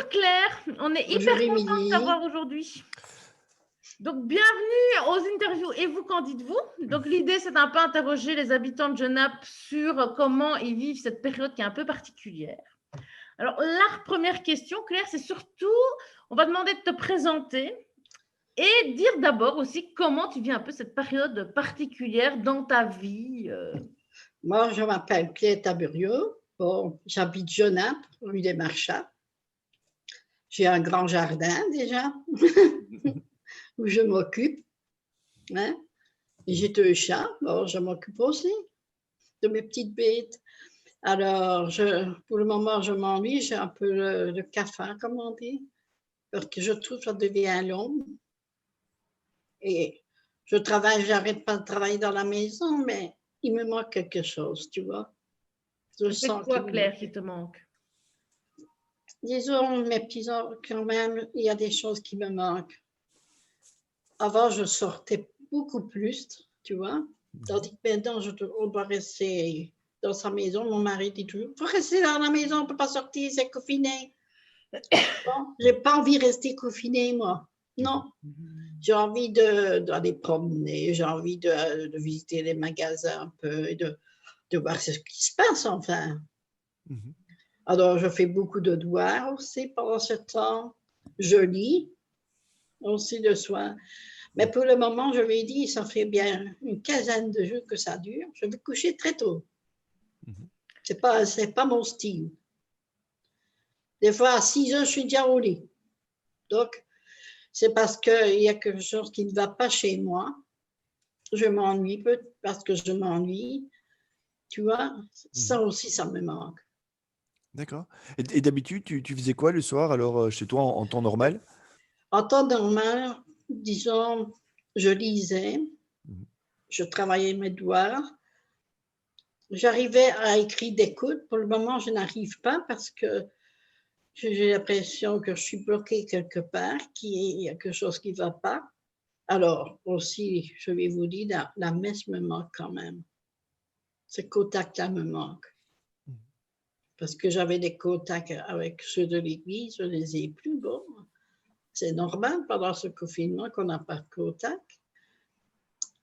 Claire, on est Bonjour hyper content de Émilie. t'avoir aujourd'hui. Donc, bienvenue aux interviews. Et vous, qu'en dites-vous? Donc, l'idée, c'est un peu interroger les habitants de Genappe sur comment ils vivent cette période qui est un peu particulière. Alors, la première question, Claire, c'est surtout, on va demander de te présenter et dire d'abord aussi comment tu vis un peu cette période particulière dans ta vie. Moi, je m'appelle Pierre Taburio. Bon, j'habite Genappe, rue des Marchats. J'ai un grand jardin déjà où je m'occupe. Hein? J'ai 2 chats. Bon, je m'occupe aussi de mes petites bêtes. Alors, pour le moment, je m'ennuie. J'ai un peu le cafard, comme on dit, parce que je trouve que ça devient long. Et je travaille, j'arrête pas de travailler dans la maison, mais il me manque quelque chose, tu vois. Je C'est sens quoi, qu'il me Claire, manque. qui te manque? Disons, mes petits-enfants, quand même, il y a des choses qui me manquent. Avant, je sortais beaucoup plus, tu vois. Tandis que maintenant, on doit rester dans sa maison. Mon mari dit toujours, il faut rester dans la maison, on ne peut pas sortir, c'est confiné. Bon, je n'ai pas envie de rester confinée, moi. Non. J'ai envie d'aller promener, j'ai envie de visiter les magasins un peu et de voir ce qui se passe, enfin. Alors, je fais beaucoup de devoirs aussi pendant ce temps. Je lis aussi le soir. Mais pour le moment, je lui ai dit, ça fait bien une quinzaine de jours que ça dure. Je vais coucher très tôt. C'est pas mon style. Des fois, à 6 heures, je suis déjà au lit. Donc, c'est parce qu'il y a quelque chose qui ne va pas chez moi. Je m'ennuie, parce que je m'ennuie. Tu vois, ça aussi, ça me manque. D'accord. Et d'habitude, tu faisais quoi le soir alors chez toi en temps normal? En temps normal, disons, je lisais, je travaillais mes devoirs, j'arrivais à écrire des codes. Pour le moment, je n'arrive pas parce que j'ai l'impression que je suis bloquée quelque part, qu'il y a quelque chose qui ne va pas. Alors, aussi, je vais vous dire, la messe me manque quand même. Ce contact-là me manque. Parce que j'avais des contacts avec ceux de l'église, je ne les ai plus. Bon, c'est normal pendant ce confinement qu'on n'a pas de contact.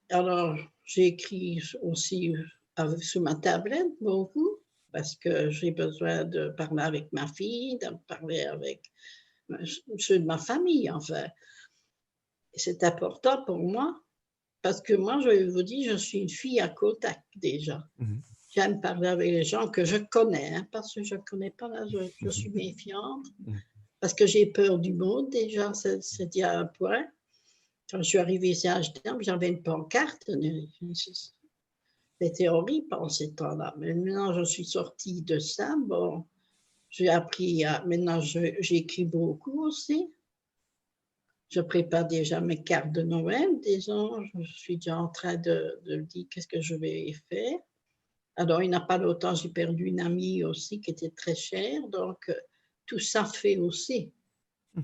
Alors, j'ai écrit aussi sur ma tablette beaucoup, parce que j'ai besoin de parler avec ma fille, de parler avec ceux de ma famille, enfin. C'est important pour moi, parce que moi, je vais vous dire, je suis une fille à contact déjà. J'aime parler avec les gens que je connais, hein, parce que je ne connais pas, là, je suis méfiante, parce que j'ai peur du monde déjà, c'est déjà un point. Quand je suis arrivée ici à Genève, j'avais une pancarte, c'était horrible en ces temps-là. Mais maintenant, je suis sortie de ça, bon, j'ai appris, maintenant j'écris beaucoup aussi. Je prépare déjà mes cartes de Noël, disons, je suis déjà en train de dire qu'est-ce que je vais faire. Alors, il n'y a pas longtemps, j'ai perdu une amie aussi qui était très chère, donc tout ça fait aussi. Ouais,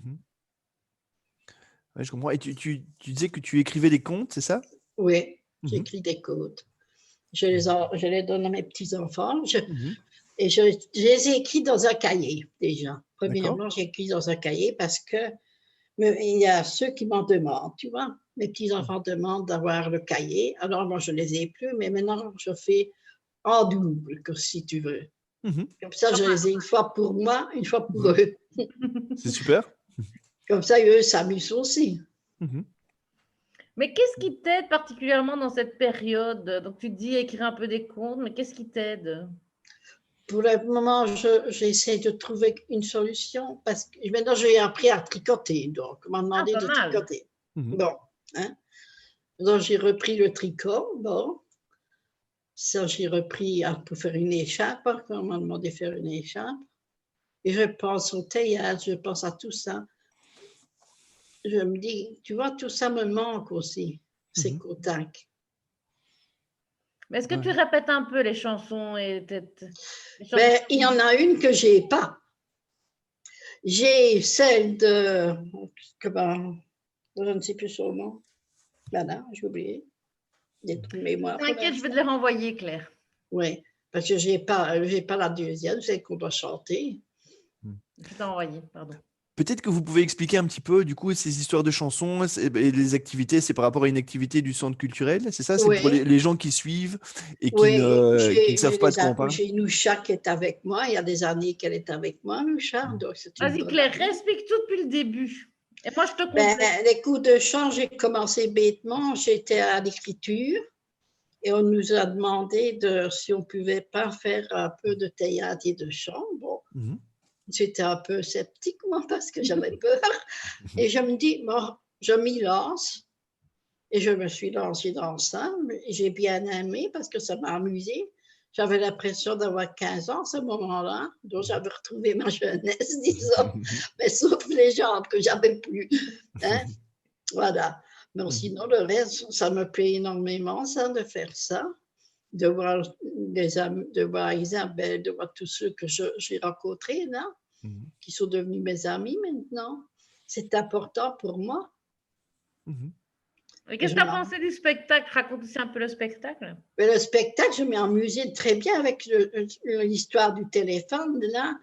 je comprends. Et tu disais que tu écrivais des contes, c'est ça? Oui, j'écris des codes. Je les donne à mes petits-enfants et je les ai écrits dans un cahier déjà. Premièrement, j'ai écrit dans un cahier parce que il y a ceux qui m'en demandent, tu vois. Mes petits-enfants demandent d'avoir le cahier. Alors, moi, je ne les ai plus, mais maintenant, je fais en double, si tu veux. Comme ça, je les ai une fois pour moi, une fois pour eux. C'est super. Comme ça, eux s'amusent aussi. Mais qu'est-ce qui t'aide particulièrement dans cette période? Donc, tu dis écrire un peu des contes, mais qu'est-ce qui t'aide? Pour le moment, j'essaie de trouver une solution parce que maintenant, j'ai appris à tricoter. Donc, on m'a demandé de tricoter. Bon, hein. Donc, j'ai repris le tricot. Bon, ça, j'ai repris pour faire une écharpe. On m'a demandé de faire une écharpe. Et je pense au théâtre, je pense à tout ça. Je me dis, tu vois, tout ça me manque aussi, ces contacts. Mais est-ce que tu répètes un peu les chansons et Ben, il y en a une que je n'ai pas. J'ai celle de... je ne sais plus son nom. Voilà, j'ai oublié. Des trous de mémoire. T'inquiète, je vais te les renvoyer, Claire. Oui, parce que je n'ai pas la deuxième, celle qu'on doit chanter. Je t'ai envoyé, pardon. peut-être que vous pouvez expliquer un petit peu, du coup, ces histoires de chansons et les activités, c'est par rapport à une activité du centre culturel, c'est ça? C'est pour Oui, les gens qui suivent et oui, qui ne savent pas de quoi on parle? j'ai Noucha qui est avec moi. Il y a des années qu'elle est avec moi, Noucha, Mhm. donc c'est une Vas-y, bonne Claire, amie. explique tout depuis le début. Et moi, je te Ben, complète. les coups de chant, j'ai commencé bêtement. J'étais à l'écriture et on nous a demandé si on ne pouvait pas faire un peu de théâtre et de chant. Bon, Mhm. j'étais un peu sceptique, moi, parce que j'avais peur. Et je me dis, bon, je m'y lance. Et je me suis lancée dans ça. J'ai bien aimé parce que ça m'a amusée. J'avais l'impression d'avoir 15 ans à ce moment-là, donc j'avais retrouvé ma jeunesse, disons, mais sauf les jambes que j'avais plus. Hein? Voilà. Mais sinon, le reste, ça me plaît énormément, ça, de faire ça, de voir, de voir Isabelle, de voir tous ceux que j'ai rencontrés là, Mhm. qui sont devenus mes amis maintenant. C'est important pour moi. Mhm. Et qu'est-ce que tu as pensé du spectacle? Raconte aussi un peu le spectacle. Mais le spectacle, je m'ai amusée très bien avec l'histoire du téléphone. Là,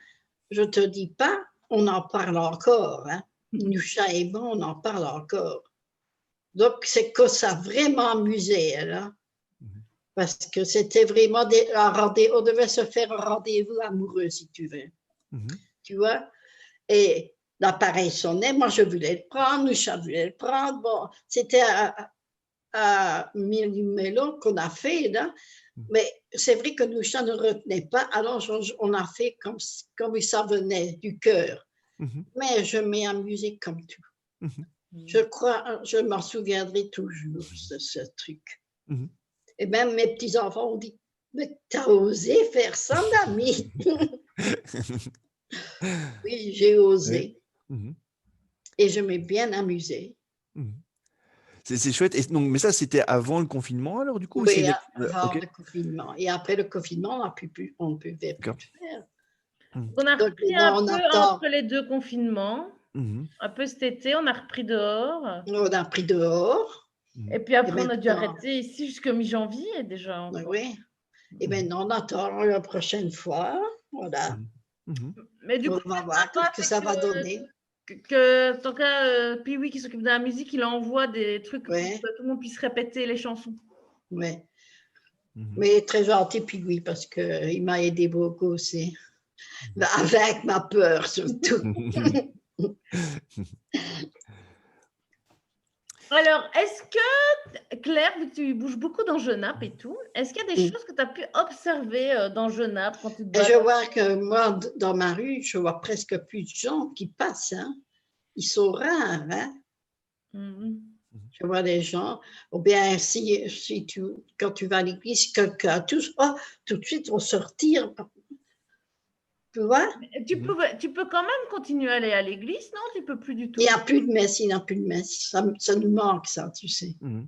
je te dis pas, on en parle encore. Hein. Noucha et moi, on en parle encore. Donc, c'est que ça a vraiment amusé, là. Parce que c'était vraiment un rendez-vous. On devait se faire un rendez-vous amoureux, si tu veux. Mhm. Tu vois? Et l'appareil sonnait. Moi, je voulais le prendre. Noucha voulait le prendre. Bon, c'était à Mélo qu'on a fait, là. Mais c'est vrai que Noucha ne retenait pas. Alors, on a fait comme ça venait du cœur. Mhm. Mais je m'ai amusée comme tout. Mhm. Je crois, je m'en souviendrai toujours de ce truc. Mhm. Et même mes petits-enfants ont dit, mais t'as osé faire ça, mamie? Oui, j'ai Ouais. osé. Mhm. Et je m'ai bien amusée. Mhm. C'est chouette. Et donc, mais ça, c'était avant le confinement, alors, du coup, ou c'est Oui, une avant Ok, le confinement. Et après le confinement, on ne pouvait plus d'accord. le faire. Mhm. On a Donc repris un maintenant, on peu attend. entre les deux confinements. Mhm. Un peu cet été, on a repris dehors. On a pris dehors. Mhm. Et puis Et après, on a dû maintenant, arrêter ici jusqu'à mi-janvier déjà encore. oui. Et Mhm. maintenant, on attend la prochaine fois. Voilà. Mhm. Mhm. Mais du On coup, va ce qui est voir sympa, ce que c'est ça va donner. que en tout cas, Pee-wee qui s'occupe de la musique, il envoie des trucs pour Oui, que tout le monde puisse répéter les chansons. oui. Mhm. Mais très gentil, puis oui, parce qu'il m'a aidé beaucoup aussi. Avec ma peur, surtout. Alors, est-ce que, Claire, vu que tu bouges beaucoup dans Genappe et tout, est-ce qu'il y a des choses que tu as pu observer dans Genappe quand tu te Et je balades? vois que moi, dans ma rue, je vois presque plus de gens qui passent. Hein. Ils sont rares. Hein. Mhm. Je vois des gens. Ou bien, quand tu vas à l'église, quelqu'un touche, oh, tout de suite, on sortir. Tu vois? Tu peux quand même continuer à aller à l'église, non? Tu peux plus du Il n'y tout. a plus de messe, il n'y a plus de messe. Ça nous manque, ça, tu sais. Mhm.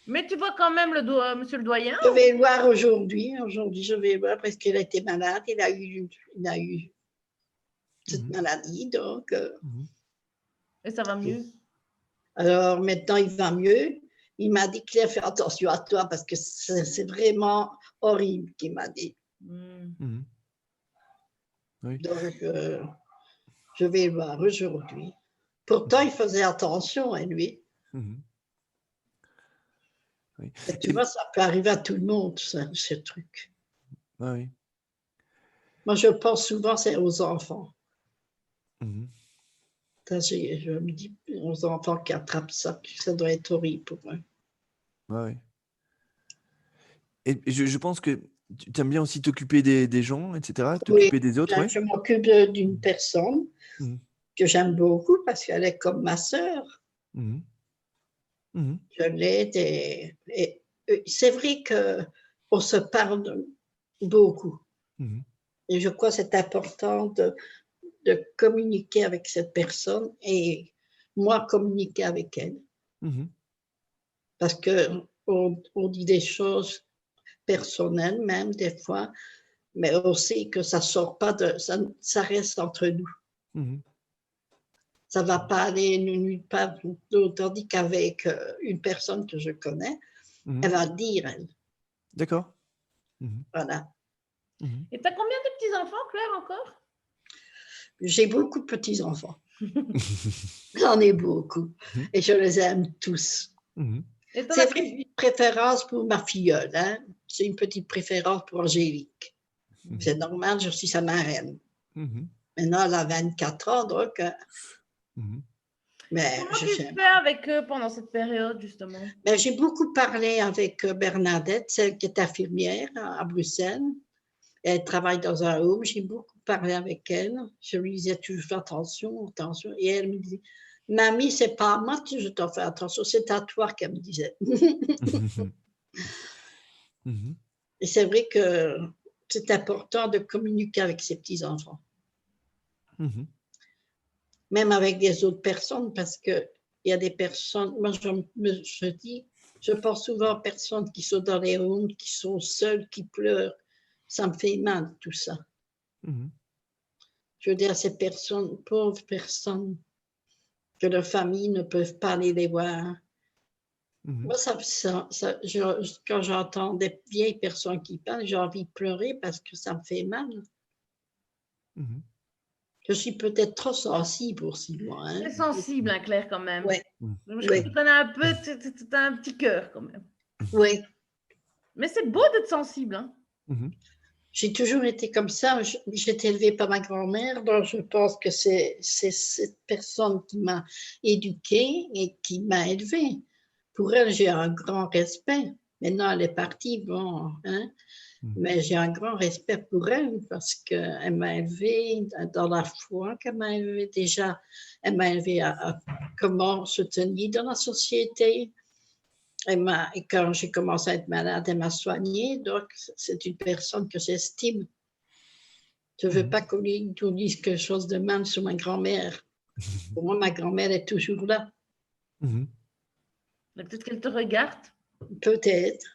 Mais tu vois quand même monsieur le doyen? Je vais le voir aujourd'hui. Aujourd'hui, je vais le voir parce qu'il a été malade. Il a eu cette Mhm. maladie. Donc, Mhm. Et ça va mieux. alors maintenant, il va mieux. Il m'a dit, Claire, fais attention à toi parce que c'est vraiment horrible, qu'il m'a dit. Mhm. Mhm. Oui. Donc, je vais le voir aujourd'hui. Pourtant, il faisait attention à lui. Mhm. Oui. Et tu vois, ça peut arriver à tout le monde, ce truc. Ah oui. Moi, je pense souvent c'est aux enfants. Mhm. Je me dis, aux enfants qui attrapent ça, ça doit être horrible pour eux. Ah oui. Et je pense que tu aimes bien aussi t'occuper des gens, etc., Oui, t'occuper des autres, ouais. je m'occupe d'une personne Mhm. que j'aime beaucoup parce qu'elle est comme ma sœur. Mhm. Mhm. Je l'aide et c'est vrai qu'on se parle beaucoup. Mhm. Et je crois que c'est important de communiquer avec cette personne et moi communiquer avec elle. Mhm. Parce qu'on dit des choses personnelles même des fois, mais on sait que ça sort pas ça reste entre nous. Mhm. Ça va pas aller nulle part. Tandis qu'avec une personne que je connais, Mhm. elle va le dire, elle. D'accord. Mhm. Voilà. Mhm. Et tu as combien de petits-enfants, Claire, encore? J'ai beaucoup de petits-enfants. J'en ai beaucoup. Et je les aime tous. Et t'en as C'est vrai, j'ai une préférence pour ma filleule. Hein? J'ai une petite préférence pour Angélique. C'est normal, je suis sa marraine. Maintenant, elle a 24 ans, donc... mais comment tu fais avec eux pendant cette période, justement? Mais j'ai beaucoup parlé avec Bernadette, celle qui est infirmière à Bruxelles. Elle travaille dans un home. J'ai beaucoup parlé avec elle. Je lui disais toujours attention, attention. Et elle me dit, mamie, c'est pas à moi que je t'en fais attention, c'est à toi qu'elle me disait. Et c'est vrai que c'est important de communiquer avec ses petits-enfants. Même avec des autres personnes, parce qu'il y a des personnes, moi je pense souvent aux personnes qui sont dans les homes, qui sont seules, qui pleurent. Ça me fait mal, tout ça. Je veux dire, ces personnes, pauvres personnes, que leurs familles ne peuvent pas aller les voir. Moi, quand j'entends des vieilles personnes qui parlent, j'ai envie de pleurer parce que ça me fait mal. Je suis peut-être trop sensible aussi, moi. Hein. C'est sensible, hein, Claire, quand même. Ouais. Je crois que tu connais un peu, tu as un petit cœur, quand même. Oui. Mais c'est beau d'être sensible. Hein. J'ai toujours été comme ça. J'ai été élevée par ma grand-mère, donc je pense que c'est cette personne qui m'a éduquée et qui m'a élevée. Pour elle, j'ai un grand respect. Maintenant, elle est partie, bon, hein, mais j'ai un grand respect pour elle parce qu'elle m'a élevée dans la foi qu'elle m'a élevée déjà. Elle m'a élevée à comment se tenir dans la société. Et quand j'ai commencé à être malade, elle m'a soignée. Donc, c'est une personne que j'estime. Je ne veux pas qu'on dise quelque chose de mal sur ma grand-mère. Pour moi, ma grand-mère est toujours là. Peut-être qu'elle te regarde. Peut-être.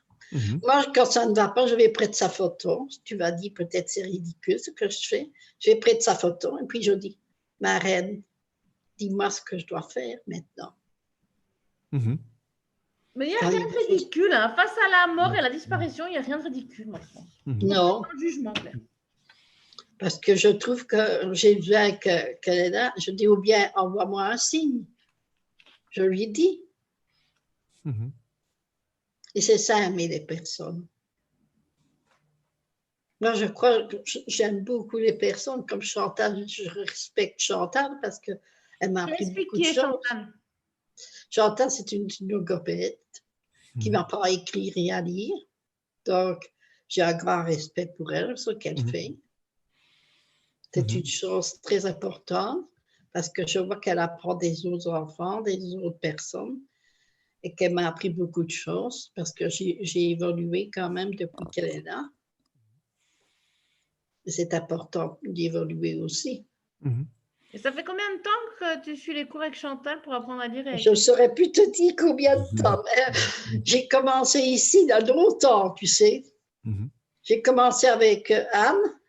Moi, quand ça ne va pas, je vais près de sa photo. Tu vas dire, peut-être c'est ridicule ce que je fais. Je vais près de sa photo et puis je dis, ma reine, dis-moi ce que je dois faire maintenant. Mais il n'y a rien de ridicule. Hein. Face à la mort et à la disparition, il n'y a rien de ridicule, moi, je pense. Non. Pas de jugement, Claire. Parce que je trouve que j'ai besoin qu'elle est là. Je dis, ou bien envoie-moi un signe. Je lui dis. Et c'est ça, aimer les personnes. Moi, je crois que j'aime beaucoup les personnes. Comme Chantal, je respecte Chantal parce qu'elle m'a appris beaucoup de choses. Chantal, Chantal, c'est une logopède qui m'apprend à écrire et à lire. Donc, j'ai un grand respect pour elle, ce qu'elle fait. C'est une chose très importante parce que je vois qu'elle apprend des autres enfants, des autres personnes et qu'elle m'a appris beaucoup de choses parce que j'ai évolué quand même depuis qu'elle est là. Et c'est important d'évoluer aussi. Et ça fait combien de temps que tu suis les cours avec Chantal pour apprendre à lire? Je ne saurais plus te dire combien de temps. J'ai commencé ici il y a longtemps, tu sais. J'ai commencé avec Anne.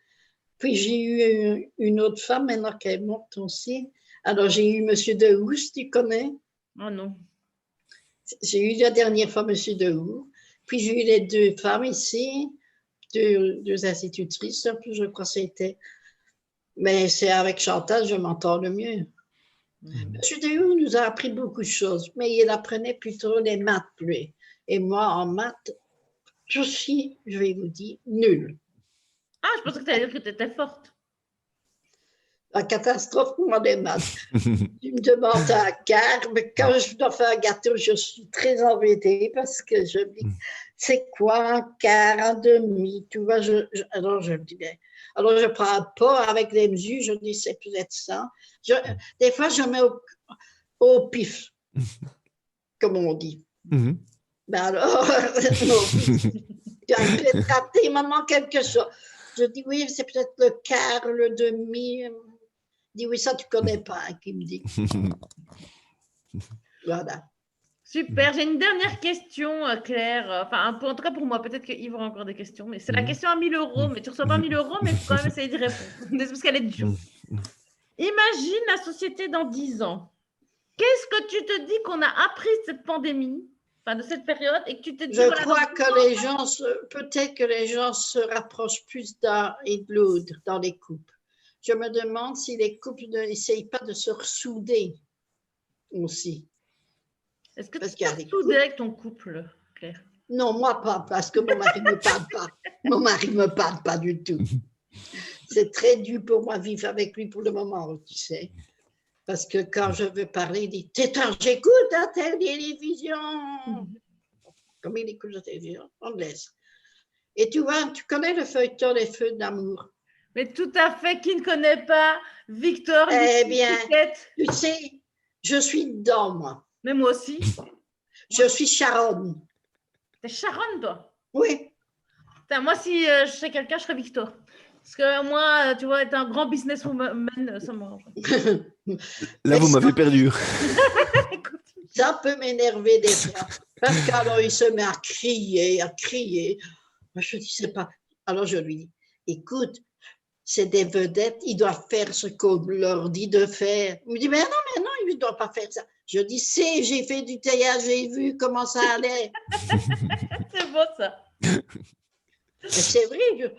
Puis j'ai eu une autre femme maintenant qui est morte aussi. Alors j'ai eu M. Dehous, tu connais? Oh non. J'ai eu la dernière fois M. Dehous. Puis j'ai eu les deux femmes ici, deux institutrices, je crois que c'était. Mais c'est avec Chantal, je m'entends le mieux. M. Dehous nous a appris beaucoup de choses, mais il apprenait plutôt les maths, lui. Et moi, en maths, je suis, je vais vous dire, nulle. Ah, je pensais que tu allais dire que tu étais forte. La catastrophe pour moi des maths. Tu me demandes un quart, mais quand je dois faire un gâteau, je suis très embêtée parce que je me dis, c'est quoi un quart, un demi, tu vois, alors je me dis, bien, alors je prends un pot avec les mesures, je dis, c'est peut-être ça. Des fois, je mets au pif, comme on dit. Ben alors, tu as peut-être raté, il m'en manque quelque chose. Je dis, oui, c'est peut-être le quart, le demi. Il dit, oui, ça, tu ne connais pas, hein, qui me dit. Voilà. Super. J'ai une dernière question, Claire. Enfin, en tout cas pour moi, peut-être qu'Yves aura encore des questions, mais c'est la question à 1 000 €. Mais tu ne reçois pas 1 000 €, mais il faut quand même essayer d'y répondre. Parce qu'elle est dure. Imagine la société dans 10 ans. Qu'est-ce que tu te dis qu'on a appris de cette pandémie, enfin de cette période, et que tu te dis... Je crois que les gens, peut-être que les gens se rapprochent plus d'un et de l'autre dans les couples. je me demande si les couples n'essayent pas de se ressouder aussi. Est-ce que Parce tu qu'il y a t'es des soudée avec ton couple, Claire? Non, moi pas, parce que mon mari ne me parle pas. Mon mari ne me parle pas du tout. C'est très dur pour moi de vivre avec lui pour le moment, tu sais. Parce que quand je veux parler, il dit, Tétin, j'écoute la télévision. Comme il écoute la télévision, on le laisse. Et tu vois, tu connais le feuilleton Les Feux d'amour. Mais tout à fait, qui ne connaît pas Victor Eh bien, Lippiquette? tu sais, je suis dedans, moi. Mais moi aussi. Je suis Sharon. T'es Sharon, toi? Oui. Putain, moi, si je sais quelqu'un, je serais Victor. Parce que moi, tu vois, être un grand businesswoman, ça m'arrange. Là, vous m'avez perdu. Écoute. Ça peut m'énerver des fois. Parce qu'alors, il se met à crier, à crier. Moi, je dis, c'est pas. Alors, je lui dis, écoute, c'est des vedettes, ils doivent faire ce qu'on leur dit de faire. Il me dit, mais non, ils ne doivent pas faire ça. Je dis, j'ai fait du théâtre, j'ai vu comment ça allait. C'est beau, ça. Mais c'est vrai,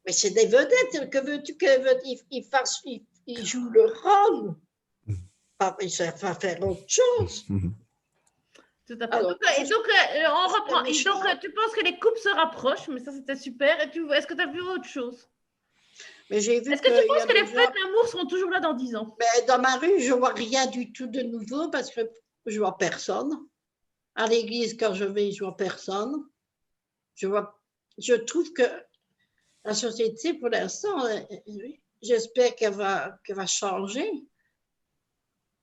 mais c'est des vedettes. Que veux-tu qu'ils jouent le rôle? Ils savent faire autre chose. Tout à fait. Alors, donc, on reprend. Et méchant. donc, tu penses que les couples se rapprochent, mais ça, c'était super. Et est-ce que tu as vu autre chose? Mais j'ai vu Est-ce que tu penses que les gens... fêtes d'amour seront toujours là dans 10 ans? Mais dans ma rue, je ne vois rien du tout de nouveau parce que je ne vois personne. À l'église, quand je vais, je ne vois personne. Je trouve que la société, pour l'instant, j'espère qu'elle va changer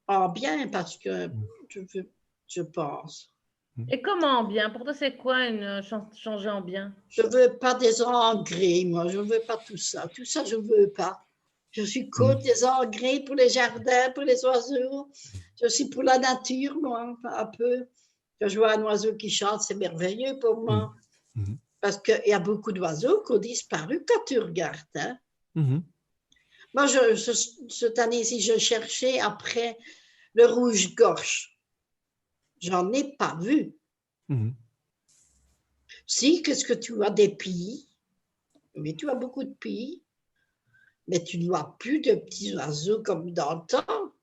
en bien parce que je pense. Et comment en bien? Pour toi, c'est quoi changer en bien? Je ne veux pas des engrais, moi. Je ne veux pas tout ça. Tout ça, je ne veux pas. Je suis contre des engrais pour les jardins, pour les oiseaux. Je suis pour la nature, moi, un peu. Quand je vois un oiseau qui chante, c'est merveilleux pour moi. Parce qu'il y a beaucoup d'oiseaux qui ont disparu quand tu regardes. Hein. Moi, cette année-ci, je cherchais après le rouge-gorge. J'en ai pas vu. Si, qu'est-ce que tu as des pies? Mais tu as beaucoup de pies. Mais tu ne vois plus de petits oiseaux comme dans le temps.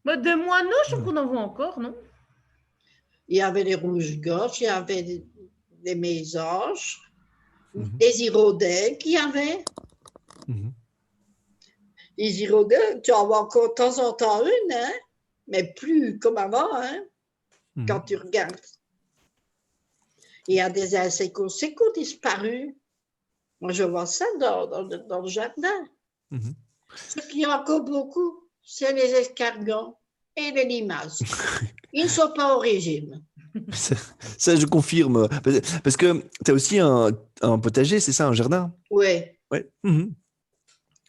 Bah, de moineaux, je trouve qu'on en voit encore, non? Il y avait les rouges-gorges, il y avait les mésanges, les hirondelles qu'il y avait. Les hirondelles, tu en vois encore de temps en temps une, hein? Mais plus comme avant, hein? Quand tu regardes. Il y a des insectes qui ont disparu. Moi, je vois ça dans le jardin. Ce qu'il y a encore beaucoup, c'est les escargots et les limaces. Ils ne sont pas au régime. Ça, je confirme. Parce que tu as aussi un potager, c'est ça, un jardin? Oui. Ouais.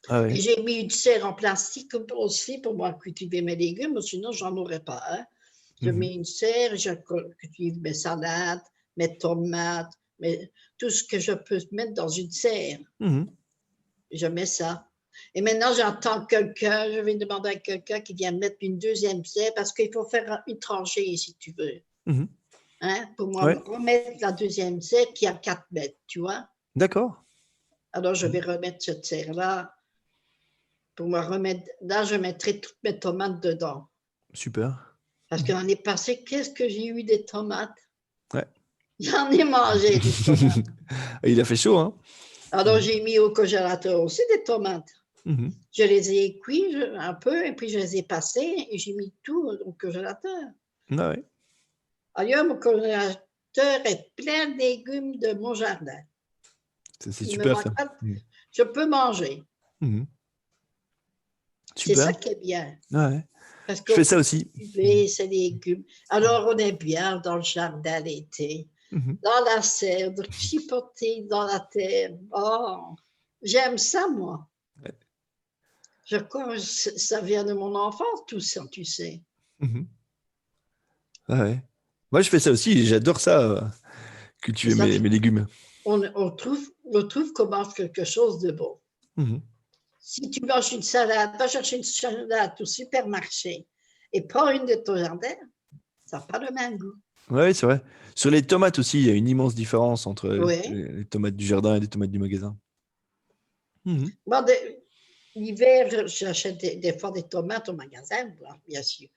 Ah ouais. Et j'ai mis une serre en plastique aussi pour moi cultiver mes légumes, sinon je n'en aurais pas. Hein. Je mets une serre, je cultive mes salades, mes tomates, tout ce que je peux mettre dans une serre. Je mets ça. Et maintenant, j'entends quelqu'un, je vais demander à quelqu'un qui vient mettre une deuxième serre parce qu'il faut faire une tranchée, si tu veux. Hein, pour moi, remettre la deuxième serre qui a 4 mètres, tu vois. D'accord. Alors, je vais remettre cette serre-là. Pour me remettre, là, je mettrai toutes mes tomates dedans. Super. Parce que l'année passée, qu'est-ce que j'ai eu des tomates? Ouais. J'en ai mangé des tomates. Il a fait chaud, hein? Alors, j'ai mis au congélateur aussi des tomates. Je les ai cuits un peu et puis je les ai passées et j'ai mis tout au congélateur. Ah ouais. Ailleurs, mon congélateur est plein de légumes de mon jardin. C'est super, ça. Je peux manger. C'est ça qui est bien. Ouais. Parce je fais ça aussi. Ces légumes. Alors, on est bien dans le jardin l'été, dans la serre, de chipoter dans la terre. Oh, j'aime ça, moi. Ouais. Je crois que ça vient de mon enfance, tout ça, tu sais. Ouais. Moi, je fais ça aussi. J'adore ça, cultiver mes légumes. On trouve qu'on mange quelque chose de bon. Si tu manges une salade, va chercher une salade au supermarché et prends une de ton jardin, ça n'a pas le même goût. Oui, c'est vrai. Sur les tomates aussi, il y a une immense différence entre les tomates du jardin et les tomates du magasin. Bon, l'hiver, j'achète des fois des tomates au magasin, bien sûr.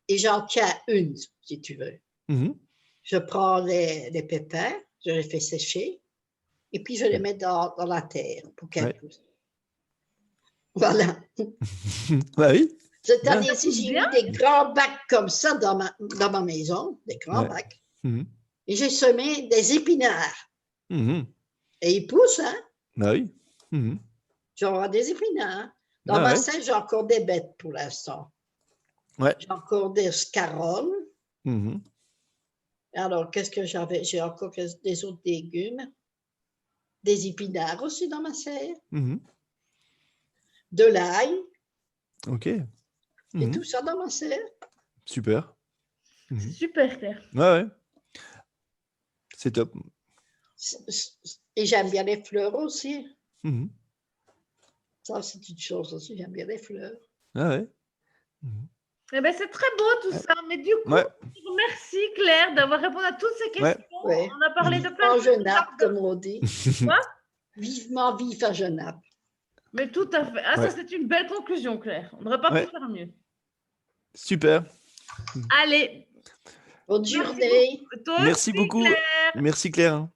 Et j'en tiens une, si tu veux. Mhm. Je prends les pépins, je les fais sécher, et puis je les mets dans la terre pour qu'elles poussent. Voilà. Bah oui. Cette Ouais. année-ci, j'ai mis des grands bacs comme ça dans ma maison, des grands Ouais. bacs. Mhm. Et j'ai semé des épinards. Mhm. Et ils poussent, hein. Bah oui. Mhm. J'aurai des épinards. Dans Ah ma ouais. serre, j'ai encore des bêtes pour l'instant. Ouais. J'ai encore des scaroles. Mhm. Alors, qu'est-ce que j'avais? J'ai encore des autres légumes. Des épinards aussi dans ma serre. Mhm. De l'ail. Ok. Et Mhm. tout ça dans ma serre. Super. C'est Mhm. super clair. Ouais, ouais. C'est top. Et j'aime bien les fleurs aussi. Mhm. Ça, c'est une chose aussi. J'aime bien les fleurs. Ah ouais. Mhm. Eh ben, c'est très beau tout ça. Mais du coup, Ouais. je vous remercie Claire d'avoir répondu à toutes ces Ouais. questions. Ouais. On a parlé de plein Vivement de choses. Genappe, comme on dit. Quoi? Vivement vif à Genappe. Mais tout à fait. Ah, ça, Ouais. c'est une belle conclusion, Claire. On n'aurait pas Ouais. pu faire mieux. Super. Allez, Bonne merci journée. beaucoup. Toi Merci aussi, beaucoup. Claire. Merci Claire.